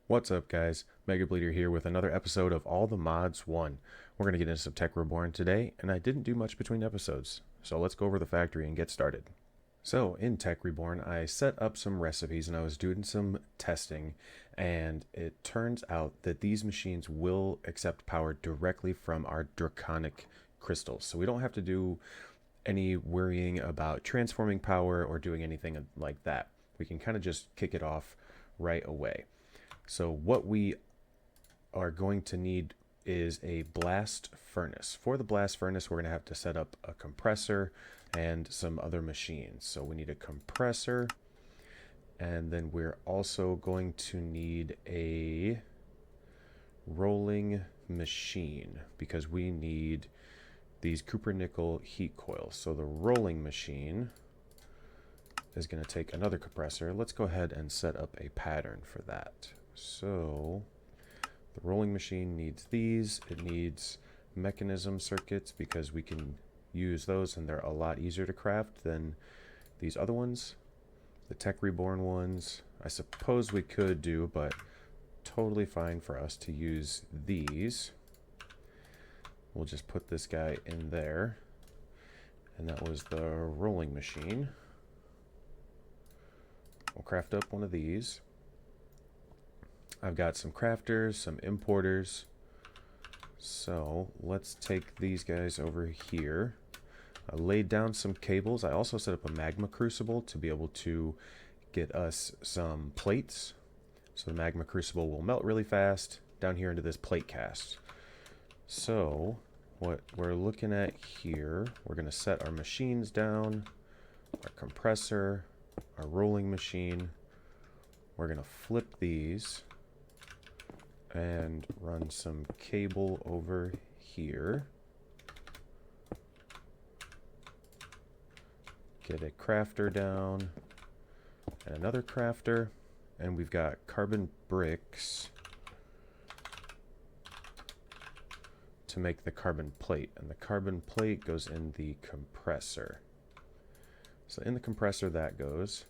What's up, guys? Mega Bleeder here with another episode of All the Mods 1. We're going to get into some Tech Reborn today, and I didn't do much between episodes, so let's go over the factory and get started. So, in Tech Reborn, I set up some recipes and I was doing some testing, and it turns out that these machines will accept power directly from our draconic crystals. So we don't have to do any worrying about transforming power or doing anything like that. We can kind of just kick it off right away. So what we are going to need is a blast furnace. For the blast furnace, we're going to have to set up a compressor and some other machines. So we need a compressor, and then we're also going to need a rolling machine because we need these copper nickel heat coils. So the rolling machine is going to take another compressor. Let's go ahead and set up a pattern for that. So the rolling machine needs these. It needs mechanism circuits because we can use those and they're a lot easier to craft than these other ones. The Tech Reborn ones, I suppose we could do, but totally fine for us to use these. We'll just put this guy in there. And that was the rolling machine. We'll craft up one of these. I've got some crafters, some importers. So let's take these guys over here. I laid down some cables. I also set up a magma crucible to be able to get us some plates. So the magma crucible will melt really fast down here into this plate cast. So what we're looking at here, we're going to set our machines down, our compressor, our rolling machine. We're going to flip these and run some cable over here. Get a crafter down and another crafter, and we've got carbon bricks to make the carbon plate, and the carbon plate goes in the compressor. So in the compressor that goes.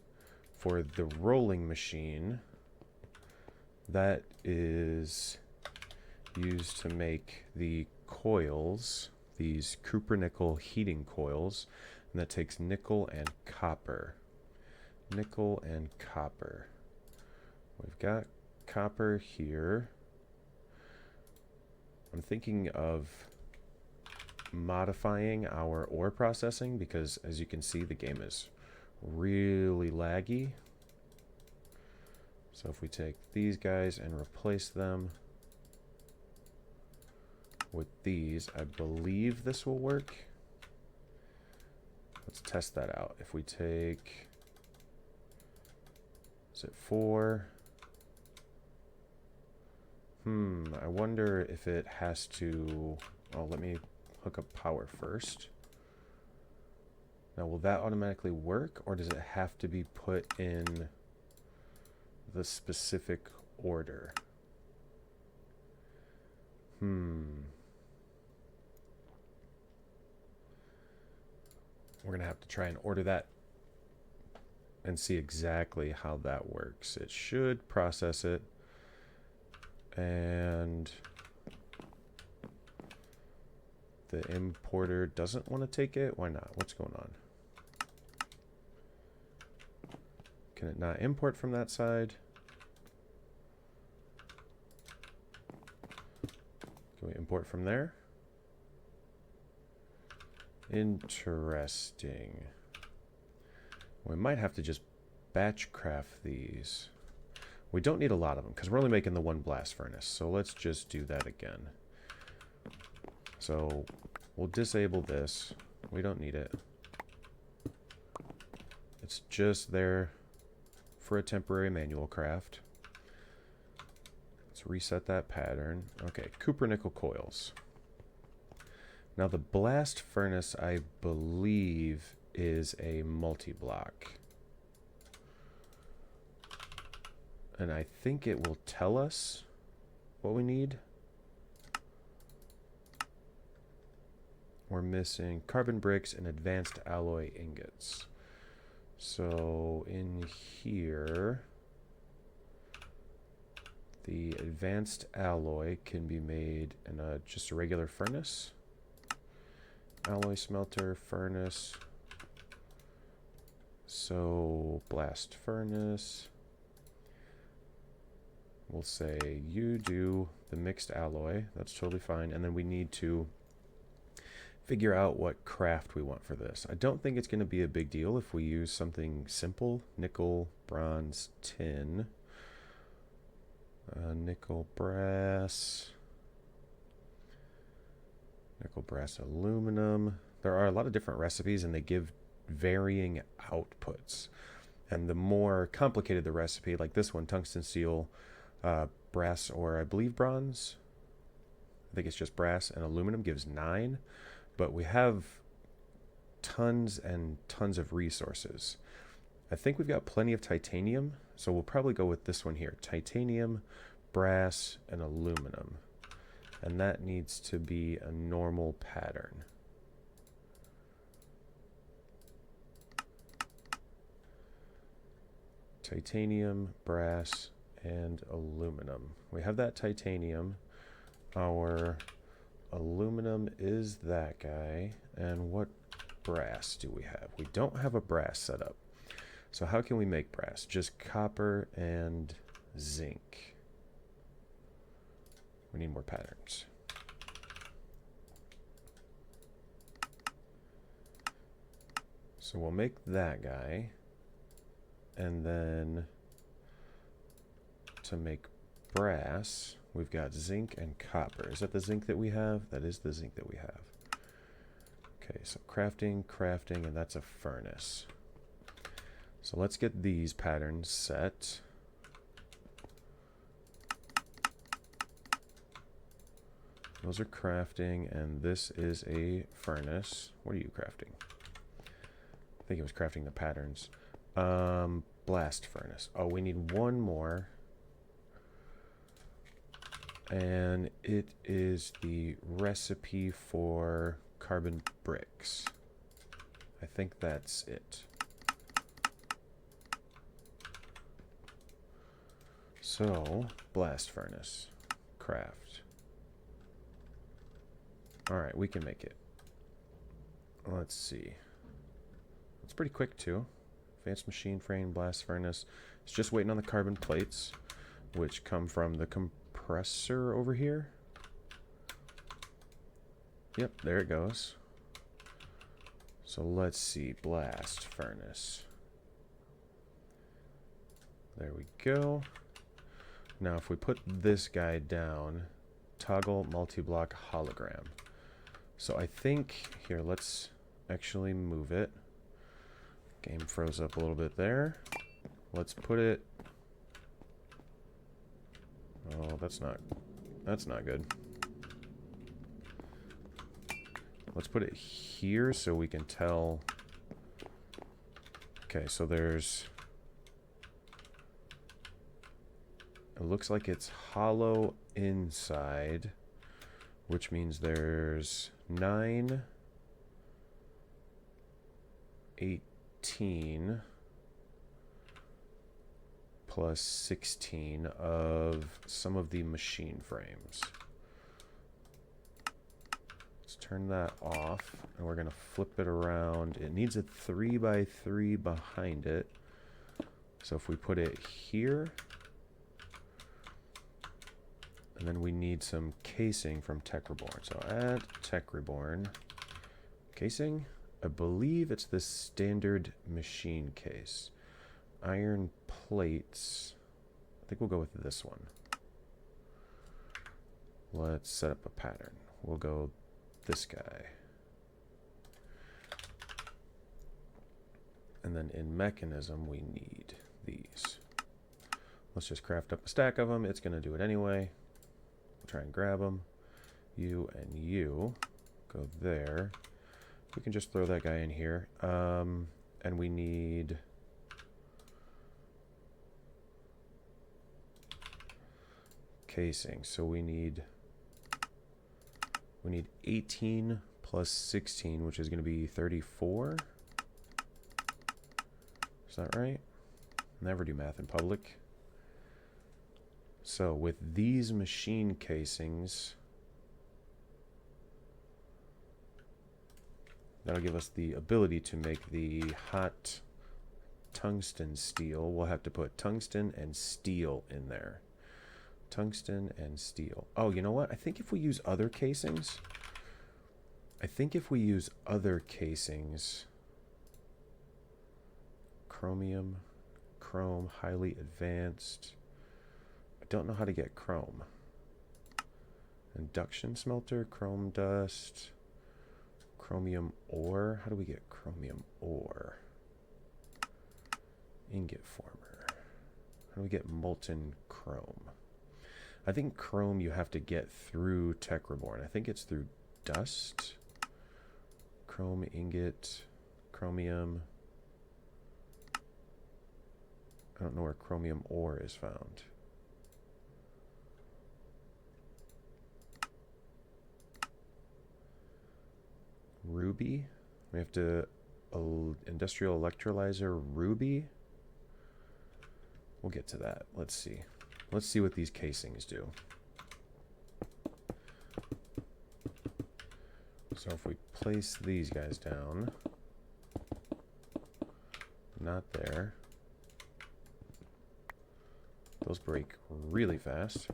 For the rolling machine, that is used to make the coils, these copper nickel heating coils, and that takes nickel and copper. Nickel and copper. We've got copper here. I'm thinking of modifying our ore processing because, as you can see, the game is really laggy. So if we take these guys and replace them with these, I believe this will work. Let's test that out. If we take, is it 4? I wonder if it has to, oh, let me hook up power first. Now, will that automatically work, or does it have to be put in the specific order? We're going to have to try and order that and see exactly how that works. It should process it, and the importer doesn't want to take it. Why not? What's going on? Can it not import from that side? Can we import from there? Interesting. We might have to just batch craft these. We don't need a lot of them because we're only making the one blast furnace. So let's just do that again. So we'll disable this. We don't need it. It's just there for a temporary manual craft. Let's reset that pattern. Okay, copper nickel coils. Now the blast furnace, I believe, is a multi-block. And I think it will tell us what we need. We're missing carbon bricks and advanced alloy ingots. So in here, The advanced alloy can be made in just a regular furnace. Alloy smelter, furnace. So blast furnace. We'll say you do the mixed alloy. That's totally fine. And then we need to figure out what craft we want for this. I don't think it's going to be a big deal if we use something simple. Nickel, bronze, tin. Nickel, brass. Nickel, brass, aluminum. There are a lot of different recipes and they give varying outputs. And the more complicated the recipe, like this one, tungsten steel, brass, or I believe bronze. I think it's just brass and aluminum gives 9. But we have tons and tons of resources. I think we've got plenty of titanium, so we'll probably go with this one here. Titanium, brass, and aluminum. And that needs to be a normal pattern. Titanium, brass, and aluminum. We have that titanium. Our aluminum is that guy. And what brass do we have? We don't have a brass set up. So how can we make brass? Just copper and zinc. We need more patterns. So we'll make that guy. And then to make brass, we've got zinc and copper. Is that the zinc that we have? That is the zinc that we have. Okay, so crafting, crafting, and that's a furnace. So let's get these patterns set. Those are crafting, and this is a furnace. What are you crafting? I think it was crafting the patterns. Blast furnace. Oh, we need one more. And it is the recipe for carbon bricks. I think that's it. So, blast furnace. Craft. Alright, we can make it. Let's see. It's pretty quick too. Advanced machine frame, blast furnace. It's just waiting on the carbon plates, which come from the compressor over here. Yep, there it goes. So let's see. Blast furnace. There we go. Now if we put this guy down, toggle multi-block hologram. So I think, here, let's actually move it. Game froze up a little bit there. Let's put it... Oh, that's not good. Let's put it here so we can tell... Okay, so there's... It looks like it's hollow inside, which means there's 9, 18, plus 16 of some of the machine frames. Let's turn that off, and we're going to flip it around. It needs a 3x3 behind it. So if we put it here... And then we need some casing from Tech Reborn. So add Tech Reborn. Casing. I believe it's the standard machine case. Iron plates. I think we'll go with this one. Let's set up a pattern. We'll go this guy. And then in mechanism, we need these. Let's just craft up a stack of them. It's going to do it anyway. Try and grab them. You and you go there. We can just throw that guy in here. And we need casing. So we need 18 plus 16, which is going to be 34. Is that right? Never do math in public. So with these machine casings, that'll give us the ability to make the hot tungsten steel. We'll have to put tungsten and steel in there. Tungsten and steel. Oh, you know what? I think if we use other casings, chromium, chrome, highly advanced. I don't know how to get chrome. Induction smelter, chrome dust, chromium ore. How do we get chromium ore? Ingot former. How do we get molten chrome? I think chrome you have to get through Tech Reborn. I think it's through dust. Chrome ingot, chromium. I don't know where chromium ore is found. Ruby. We have to industrial electrolyzer ruby. We'll get to that. Let's see. Let's see what these casings do. So if we place these guys down, not there. Those break really fast.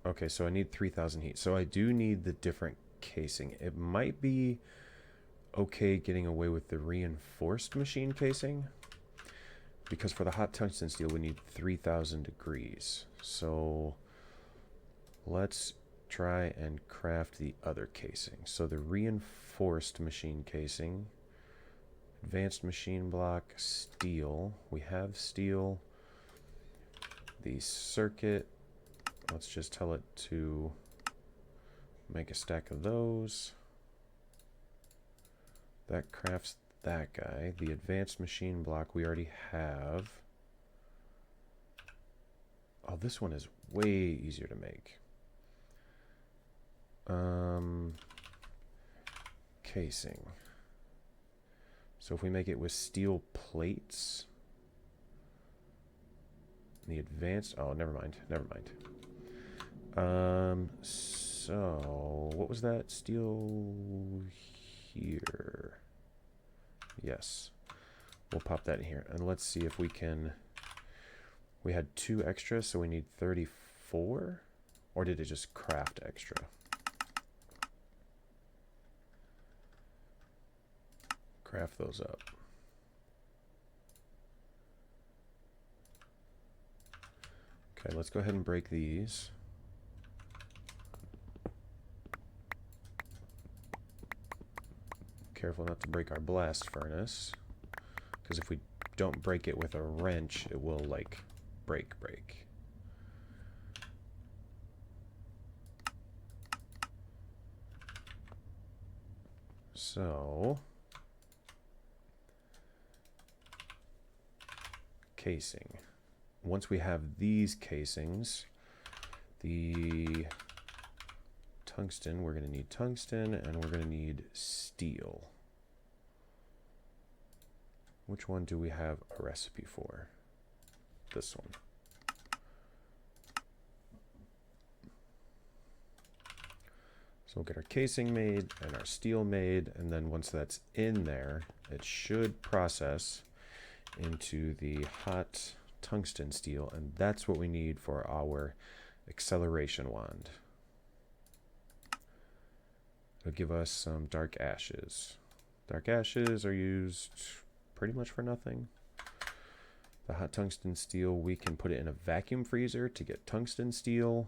Okay, so I need 3,000 heat. So I do need the different casing. It might be okay getting away with the reinforced machine casing, because for the hot tungsten steel we need 3,000 degrees. So let's try and craft the other casing. So the reinforced machine casing, advanced machine block, steel. We have steel. The circuit, let's just tell it to make a stack of those. That crafts that guy. The advanced machine block we already have. Oh, this one is way easier to make. Casing. So if we make it with steel plates, the advanced, oh, never mind. So what was that? Steel here. Yes. We'll pop that in here. And let's see if we can, we had 2 extra, so we need 34? Or did it just craft extra? Craft those up. Okay, let's go ahead and break these. Careful not to break our blast furnace, because if we don't break it with a wrench, it will like break. So casing. Once we have these casings, the tungsten, we're going to need tungsten, and we're going to need steel. Which one do we have a recipe for? This one. So we'll get our casing made and our steel made, and then once that's in there, it should process into the hot tungsten steel, and that's what we need for our acceleration wand. It'll give us some dark ashes. Dark ashes are used pretty much for nothing. The hot tungsten steel, we can put it in a vacuum freezer to get tungsten steel.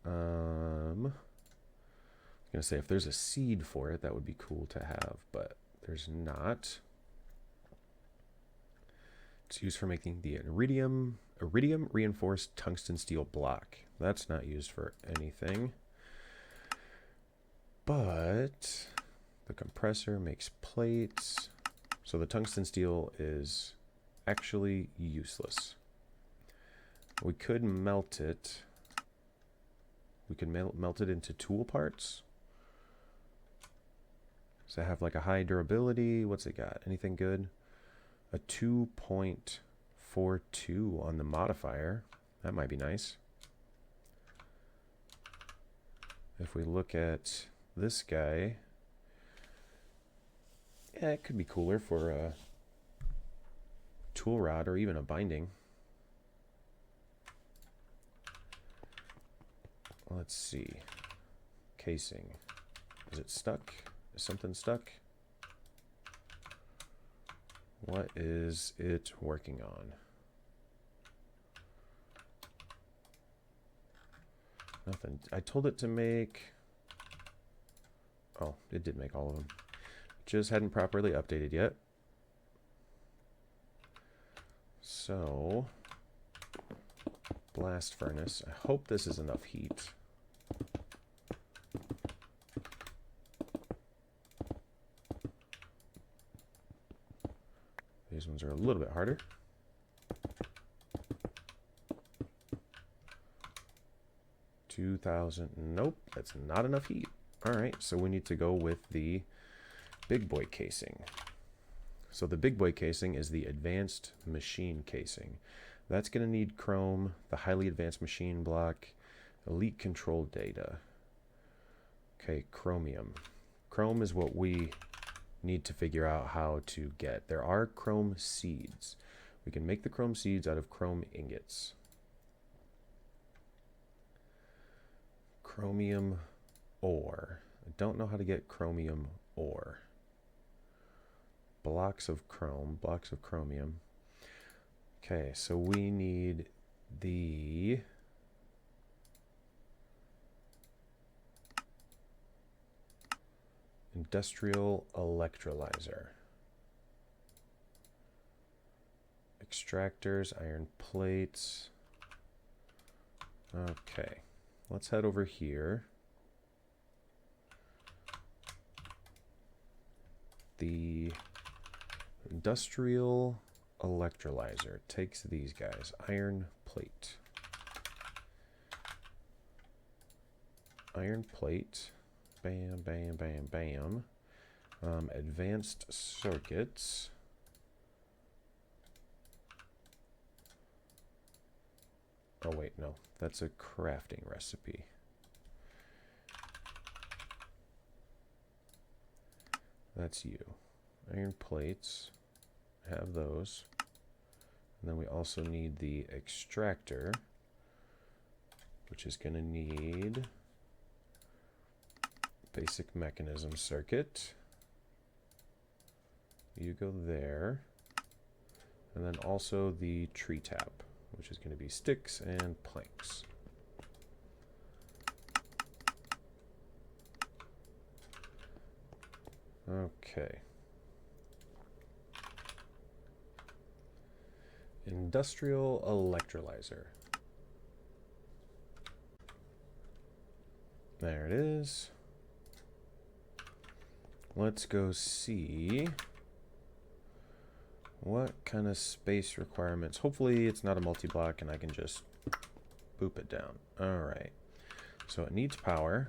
I'm gonna say if there's a seed for it, that would be cool to have, but there's not. It's used for making the iridium reinforced tungsten steel block. That's not used for anything. But the compressor makes plates. So the tungsten steel is actually useless. We could melt it. We could melt it into tool parts. Does it have like a high durability? What's it got? Anything good? A 2.42 on the modifier. That might be nice. If we look at this guy, yeah, it could be cooler for a tool rod or even a binding. Let's see. Casing. Is it stuck? Is something stuck? What is it working on? Nothing. I told it to make... Oh, it did make all of them. Just hadn't properly updated yet. So, blast furnace. I hope this is enough heat. These ones are a little bit harder. Nope, that's not enough heat. All right, so we need to go with the big boy casing. So the big boy casing is the advanced machine casing. That's going to need chrome, the highly advanced machine block, elite control data. Okay, chromium. Chrome is what we need to figure out how to get. There are chrome seeds. We can make the chrome seeds out of chrome ingots. Chromium ore. I don't know how to get chromium ore. Blocks of chromium. Okay, so we need the industrial electrolyzer. Extractors, iron plates. Okay. Let's head over here. The industrial electrolyzer takes these guys. Iron plate. Iron plate. Bam, bam, bam, bam. Advanced circuits. Oh, wait, no. That's a crafting recipe. That's you. Iron plates. Have those. And then we also need the extractor, which is going to need basic mechanism circuit. You go there. And then also the tree tap, which is going to be sticks and planks. Okay. Industrial electrolyzer. There it is. Let's go see what kind of space requirements. Hopefully it's not a multi-block and I can just boop it down. All right. So it needs power.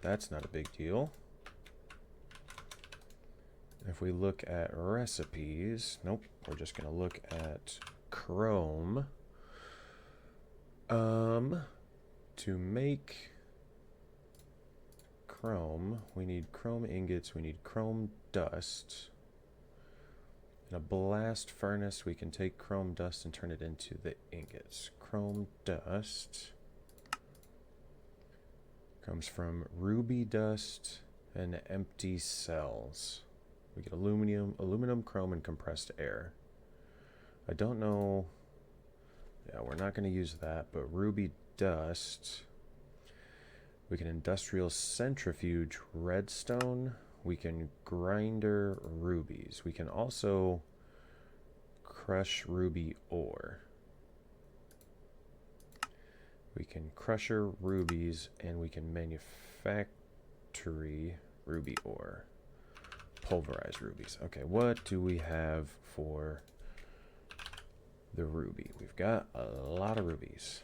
That's not a big deal. If we look at recipes, nope, we're just going to look at chrome. To make chrome, we need chrome ingots, we need chrome dust. In a blast furnace, we can take chrome dust and turn it into the ingots. Chrome dust comes from ruby dust and empty cells. We get aluminum, chrome, and compressed air. I don't know. Yeah, we're not going to use that, but ruby dust. We can industrial centrifuge redstone. We can grinder rubies. We can also crush ruby ore. We can crusher rubies, and we can manufacture ruby ore. Pulverize rubies. Okay, what do we have for the ruby? We've got a lot of rubies.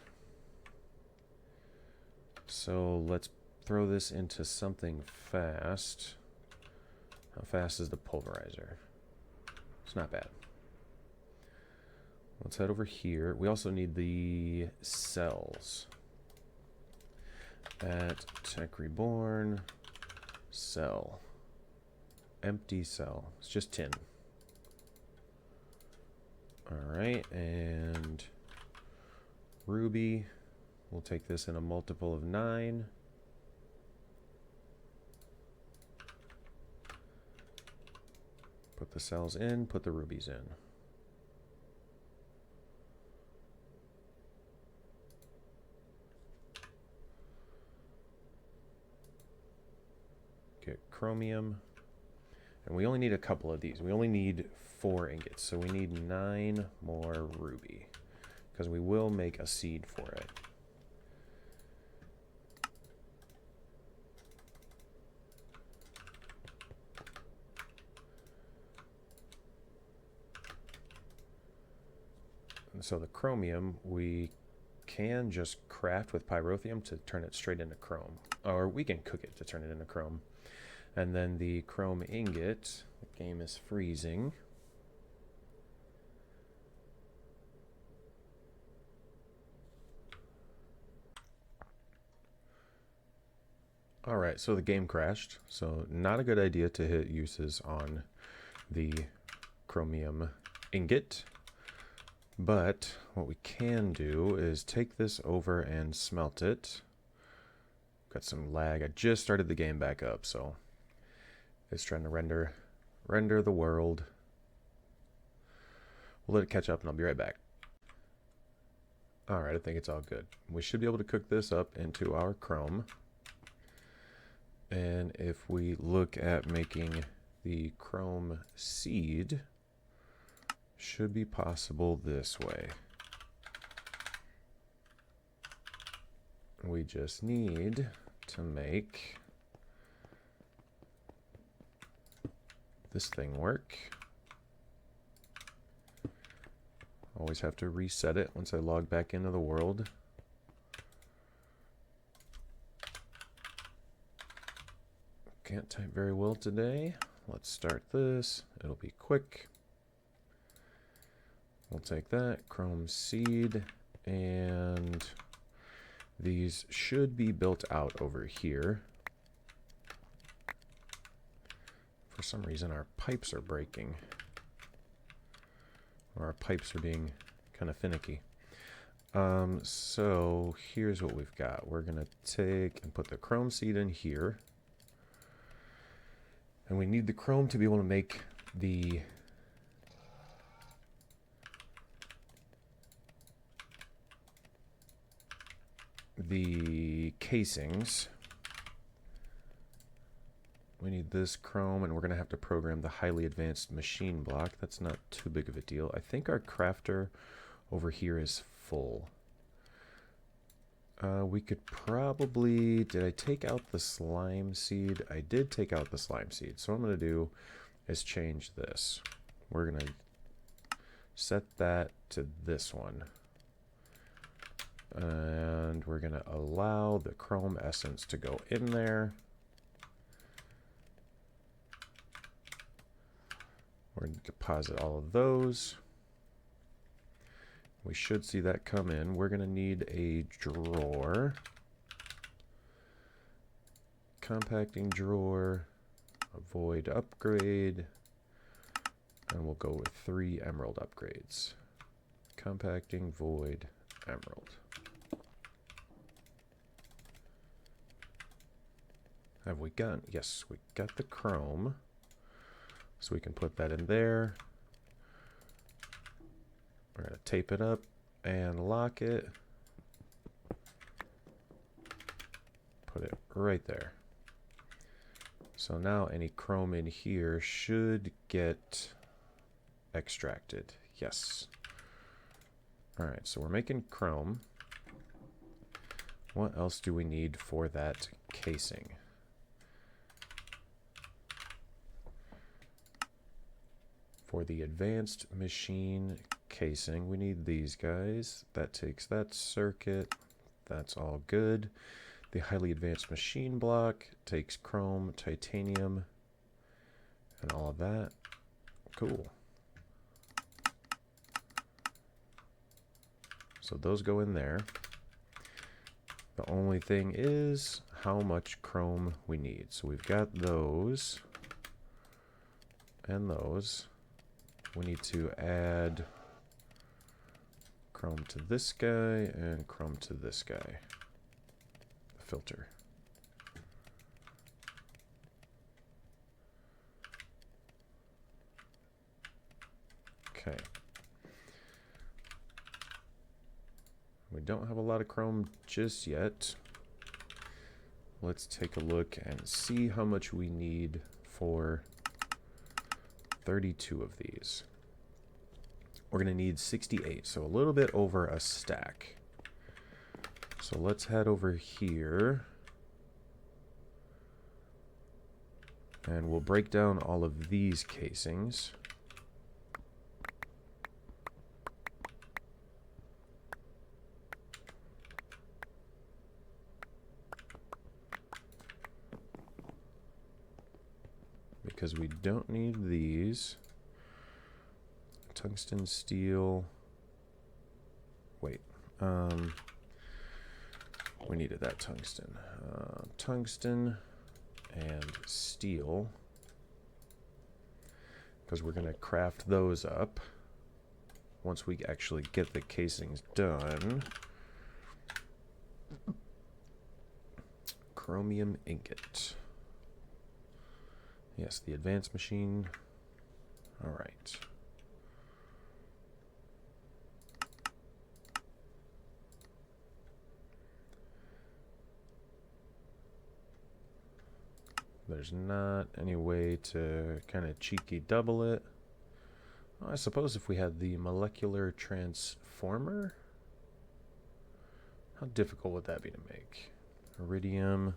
So let's throw this into something fast. How fast is the pulverizer? It's not bad. Let's head over here. We also need the cells. At Tech Reborn, cell. Empty cell. It's just tin. Alright, and ruby. We'll take this in a multiple of 9. Put the cells in, put the rubies in. Get chromium. And we only need a couple of these. We only need 4 ingots, so we need 9 more ruby, because we will make a seed for it. And so the chromium, we can just craft with pyrotheum to turn it straight into chrome. Or we can cook it to turn it into chrome. And then the chrome ingot, the game is freezing. Alright, so the game crashed. So not a good idea to hit uses on the chromium ingot. But what we can do is take this over and smelt it. Got some lag. I just started the game back up, so it's trying to render the world. We'll let it catch up and I'll be right back. Alright, I think it's all good. We should be able to cook this up into our chrome. And if we look at making the chrome seed, should be possible this way. We just need to make this thing work. Always have to reset it once I log back into the world. Can't type very well today. Let's start this. It'll be quick. We'll take that, chrome seed, and these should be built out over here. For some reason our pipes are breaking. Or our pipes are being kind of finicky. So here's what we've got. We're going to take and put the chrome seed in here. And we need the chrome to be able to make the casings. We need this chrome, and we're going to have to program the highly advanced machine block. That's not too big of a deal. I think our crafter over here is full. We could probably... Did I take out the slime seed? I did take out the slime seed. So what I'm going to do is change this. We're going to set that to this one. And we're going to allow the chrome essence to go in there. We're going to deposit all of those. We should see that come in. We're going to need a drawer. Compacting drawer. Avoid upgrade. And we'll go with 3 emerald upgrades. Compacting, void, emerald. Have we got? Yes, we got the chrome. So we can put that in there. We're going to tape it up and lock it. Put it right there. So now any chrome in here should get extracted. Yes. Alright, so we're making chrome. What else do we need for that casing? For the advanced machine casing, we need these guys. That takes that circuit. That's all good. The highly advanced machine block takes chrome, titanium, and all of that. Cool. So those go in there. The only thing is how much chrome we need. So we've got those and those. We need to add chrome to this guy and chrome to this guy. The filter. Okay. We don't have a lot of chrome just yet. Let's take a look and see how much we need for 32 of these. We're going to need 68, so a little bit over a stack. So let's head over here. And we'll break down all of these casings. Because we don't need these. Tungsten, steel. Wait. We needed that tungsten. Tungsten and steel. Because we're going to craft those up once we actually get the casings done. Chromium ingot. Yes, the advanced machine. All right. There's not any way to kind of cheeky double it. Well, I suppose if we had the molecular transformer, how difficult would that be to make? Iridium.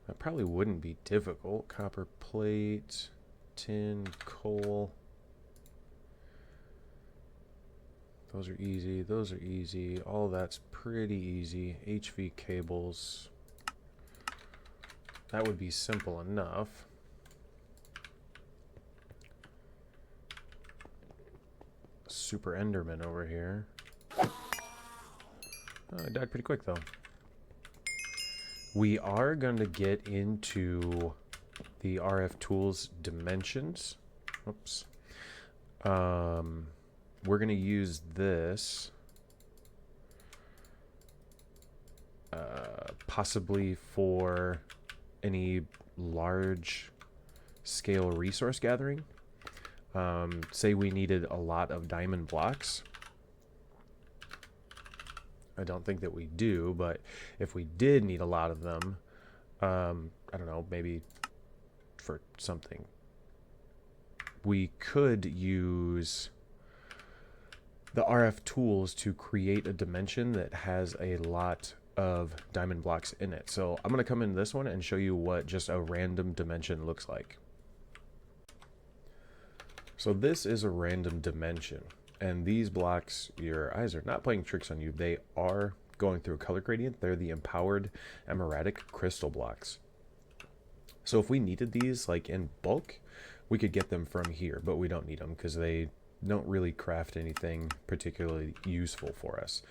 That probably wouldn't be difficult. Copper plate, tin, coal. Those are easy. Those are easy. All that's pretty easy. HV cables. That would be simple enough. Super Enderman over here. Oh, I died pretty quick though. We are going to get into the RF tools dimensions. Oops. We're going to use this possibly for any large scale resource gathering. Say we needed a lot of diamond blocks. I don't think that we do, but if we did need a lot of them, I don't know, maybe for something, we could use the RF tools to create a dimension that has a lot of diamond blocks in it. So I'm going to come in this one and show you what just a random dimension looks like. So this is a random dimension. And these blocks, your eyes are not playing tricks on you. They are going through a color gradient. They're the empowered emetic crystal blocks. So if we needed these like in bulk, we could get them from here, but we don't need them because they don't really craft anything particularly useful for us.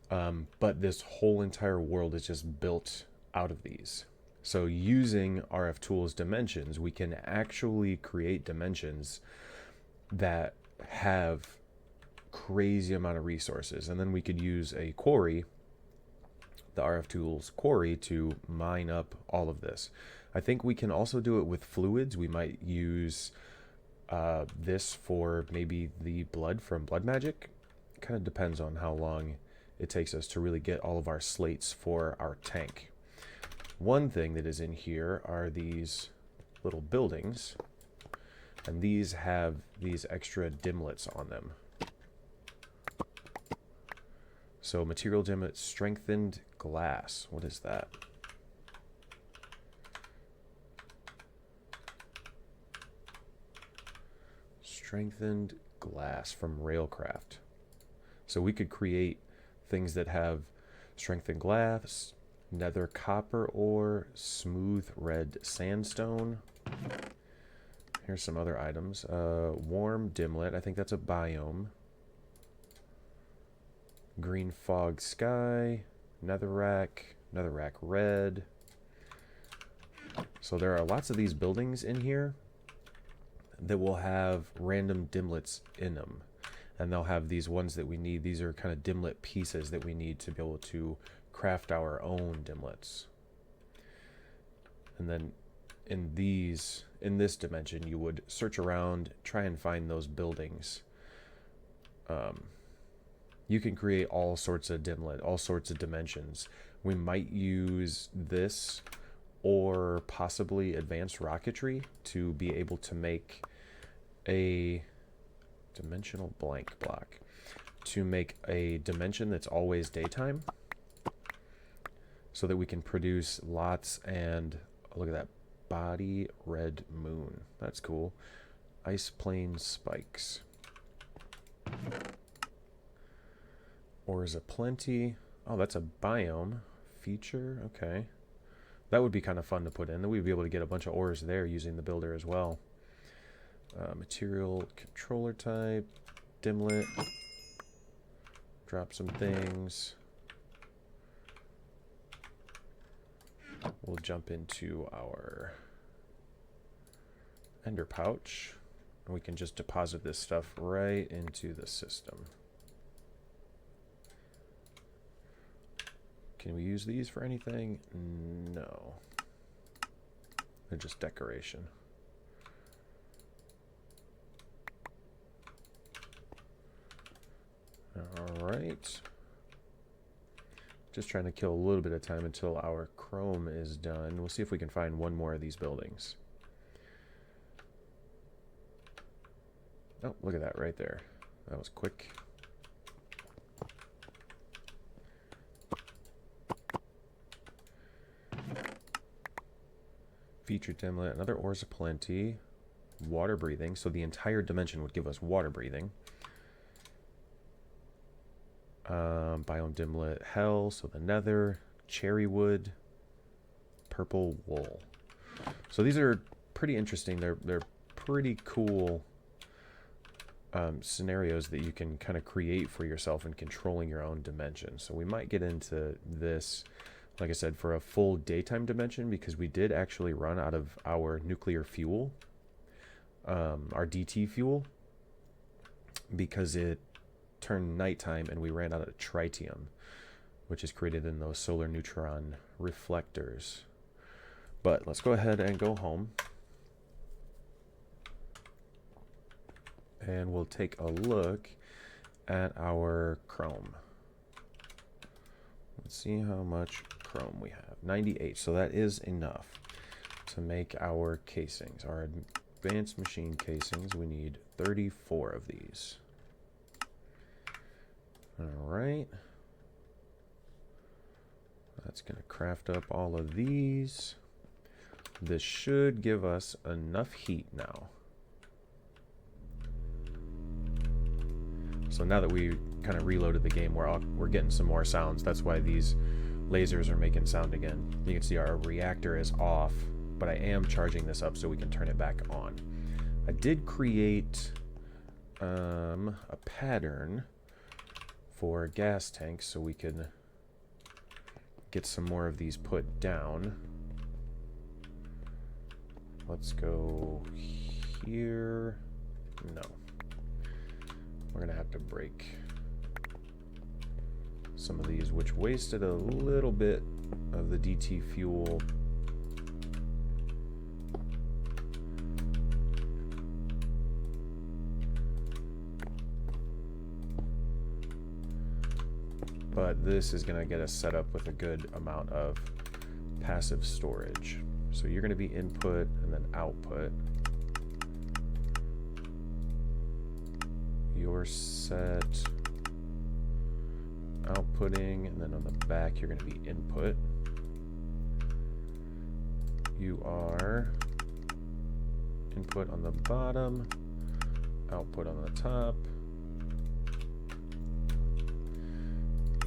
But this whole entire world is just built out of these. So using RF tools dimensions, we can actually create dimensions that have crazy amount of resources, and then we could use a quarry, the RF tools quarry, to mine up all of this. I think we can also do it with fluids. We might use this for maybe the blood from blood magic. Kind of depends on how long it takes us to really get all of our slates for our tank. One thing that is in here are these little buildings, and these have these extra dimlets on them. So material dimlet, strengthened glass. What is that? Strengthened glass from Railcraft. So we could create things that have strengthened glass, nether copper ore, smooth red sandstone. Here's some other items. Warm dimlet. I think that's a biome. Green fog sky. Netherrack. Netherrack red. So there are lots of these buildings in here that will have random dimlets in them. And they'll have these ones that we need. These are kind of dimlet pieces that we need to be able to craft our own dimlets. And then in this dimension, you would search around, try and find those buildings. You can create all sorts of dimlet, all sorts of dimensions. We might use this or possibly advanced rocketry to be able to make a dimensional blank block, to make a dimension that's always daytime, so that we can produce lots. And look at that body red moon. That's cool. Ice plane spikes. Ores aplenty. Oh, that's a biome feature. Okay. That would be kind of fun to put in. Then we'd be able to get a bunch of ores there using the builder as well. Material controller type. Dimlet. Drop some things. We'll jump into our ender pouch. And we can just deposit this stuff right into the system. Can we use these for anything? No. They're just decoration. Alright. Just trying to kill a little bit of time until our chrome is done. We'll see if we can find one more of these buildings. Oh, look at that right there. That was quick. Featured dimlet, another ores aplenty, water breathing. So the entire dimension would give us water breathing. Biome dimlet hell, so the nether, cherry wood, purple wool. So these are pretty interesting. They're pretty cool scenarios that you can kind of create for yourself in controlling your own dimension. So we might get into this, like I said, for a full daytime dimension, because we did actually run out of our nuclear fuel, our DT fuel, because it turned nighttime and we ran out of tritium, which is created in those solar neutron reflectors. But let's go ahead and go home. And we'll take a look at our chrome. Let's see how much chrome we have. 98, so that is enough to make our casings. Our advanced machine casings, we need 34 of these. Alright. That's going to craft up all of these. This should give us enough heat now. So now that we kind of reloaded the game, we're getting some more sounds. That's why these lasers are making sound again. You can see our reactor is off, but I am charging this up so we can turn it back on. I did create a pattern for gas tanks so we can get some more of these put down. Let's go here. No. We're going to have to break some of these, which wasted a little bit of the DT fuel. But this is going to get us set up with a good amount of passive storage. So you're going to be input and then output. You're set outputting, and then on the back you're going to be input. You are input on the bottom, output on the top.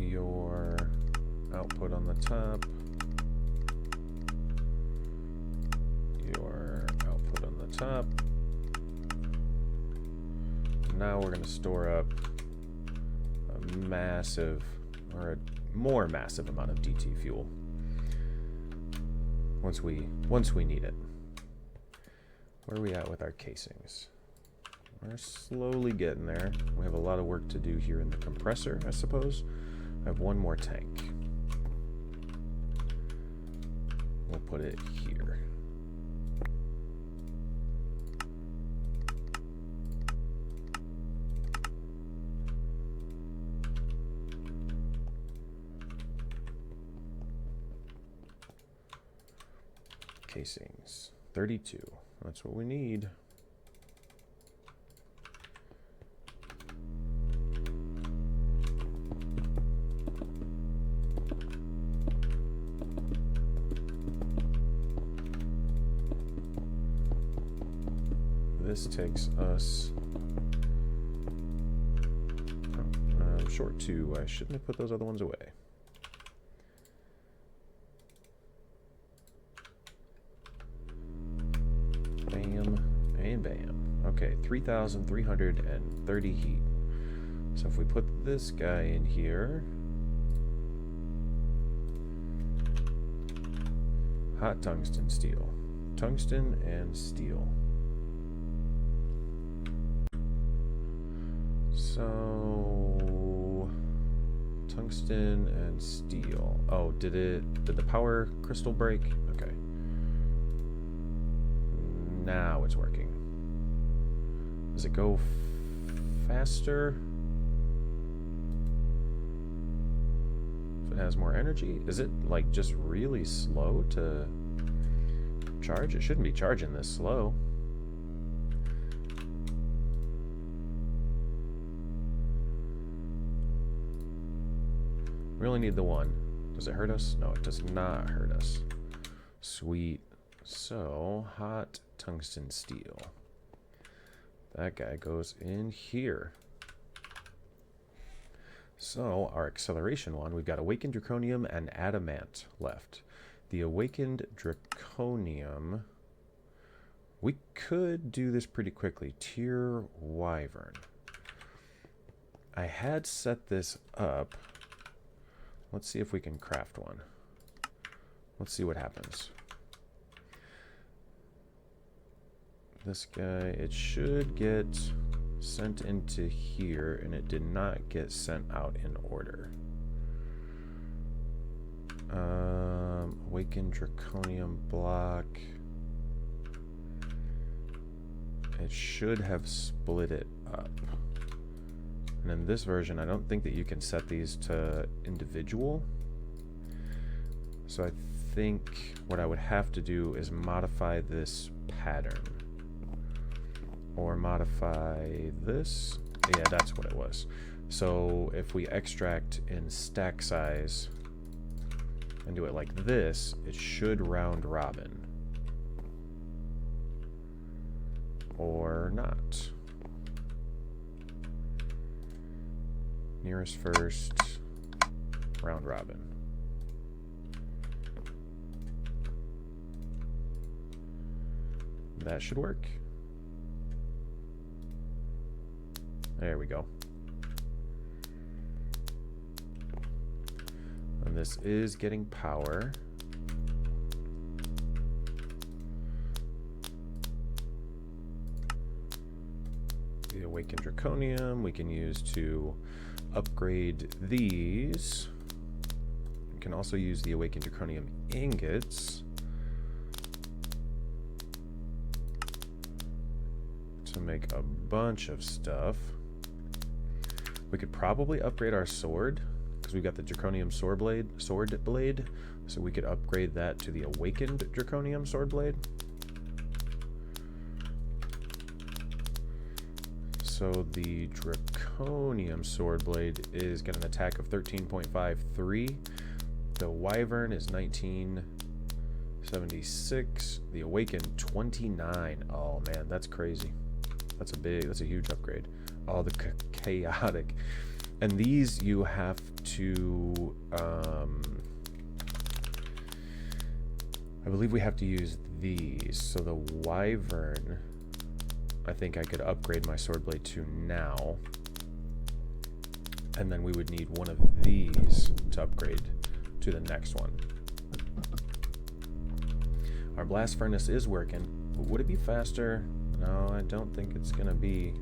Your output on the top, top. Now we're going to store up a massive, or a more massive amount of DT fuel once we need it. Where are we at with our casings? We're slowly getting there. We have a lot of work to do here in the compressor, I suppose. I have one more tank. We'll put it here. Casings, 32. That's what we need. This takes us short 2. I shouldn't have put those other ones away. Bam and bam. Okay, 3,330 heat. So if we put this guy in here, hot tungsten steel, tungsten and steel. So tungsten and steel. Oh, did the power crystal break? Okay. Now it's working. Does it go faster if it has more energy? Is it like just really slow to charge? It shouldn't be charging this slow. We only need the one. Does it hurt us? No, it does not hurt us. Sweet. So, hot tungsten steel. That guy goes in here. So, our acceleration one, we've got Awakened Draconium and Adamant left. The Awakened Draconium, we could do this pretty quickly. Tier Wyvern. I had set this up. Let's see if we can craft one. Let's see what happens. This guy, it should get sent into here, and it did not get sent out in order. Awakened Draconium block. It should have split it up. And in this version, I don't think that you can set these to individual. So I think what I would have to do is modify this pattern. Or modify this. Yeah, that's what it was. So if we extract in stack size and do it like this, it should round robin. Or not. Nearest first, round robin. That should work. There we go. And this is getting power. The Awakened Draconium we can use to upgrade these. We can also use the Awakened Draconium ingots to make a bunch of stuff. We could probably upgrade our sword because we've got the Draconium sword blade, so we could upgrade that to the Awakened Draconium sword blade. So the Draconium sword blade is got an attack of 13.53. The Wyvern is 1976. The Awakened 29. Oh man, that's crazy. That's a huge upgrade. Oh, the chaotic. And these you have to I believe we have to use these. So the Wyvern I think I could upgrade my sword blade to now. And then we would need one of these to upgrade to the next one. Our blast furnace is working. But would it be faster? No, I don't think it's going to be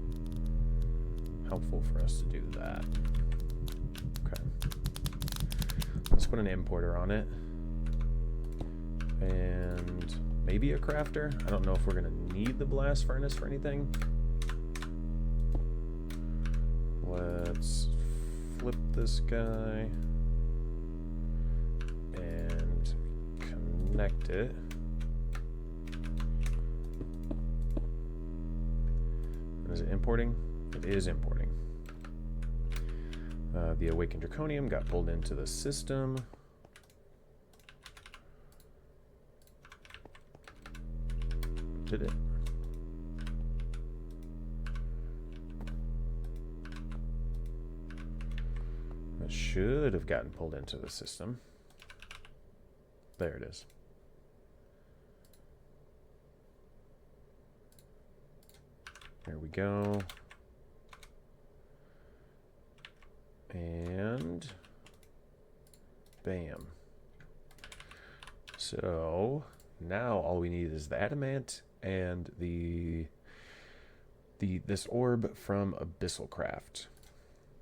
helpful for us to do that. Okay. Let's put an importer on it. And maybe a crafter. I don't know if we're going to need the blast furnace for anything. Let's flip this guy and connect it. Is it importing? It is importing. The awakened draconium got pulled into the system. Did it? It should have gotten pulled into the system. There it is. There we go. And bam. So now all we need is the adamant and this orb from Abyssal Craft.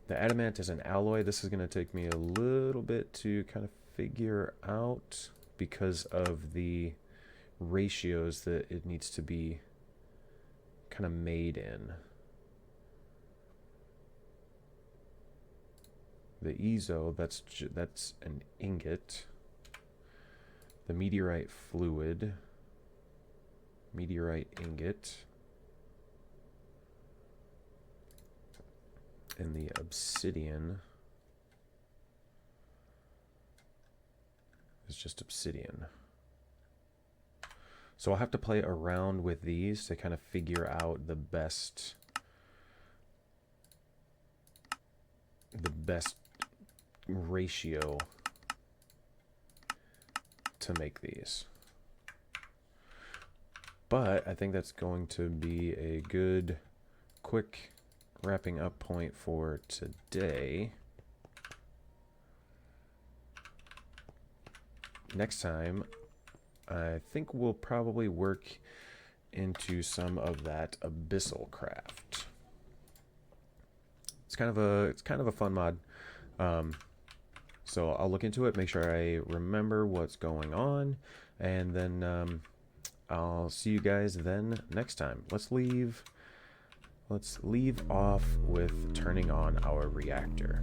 The adamant is an alloy. This is going to take me a little bit to kind of figure out because of the ratios that it needs to be kind of made in. The Ezo, that's an ingot. The meteorite fluid, meteorite ingot, and the obsidian is just obsidian. So I'll have to play around with these to kind of figure out the best ratio to make these. But I think that's going to be a good quick wrapping up point for today. Next time, I think we'll probably work into some of that Abyssal Craft. It's kind of a fun mod. So I'll look into it, make sure I remember what's going on, and then I'll see you guys then next time. Let's leave off with turning on our reactor.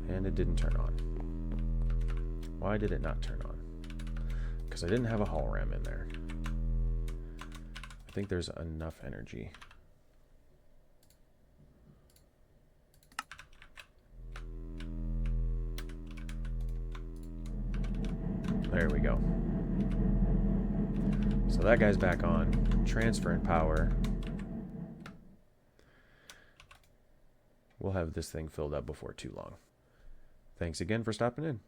And it didn't turn on. Why did it not turn on? Because I didn't have a hull ram in there. I think there's enough energy. There we go. So that guy's back on, transferring power. We'll have this thing filled up before too long. Thanks again for stopping in.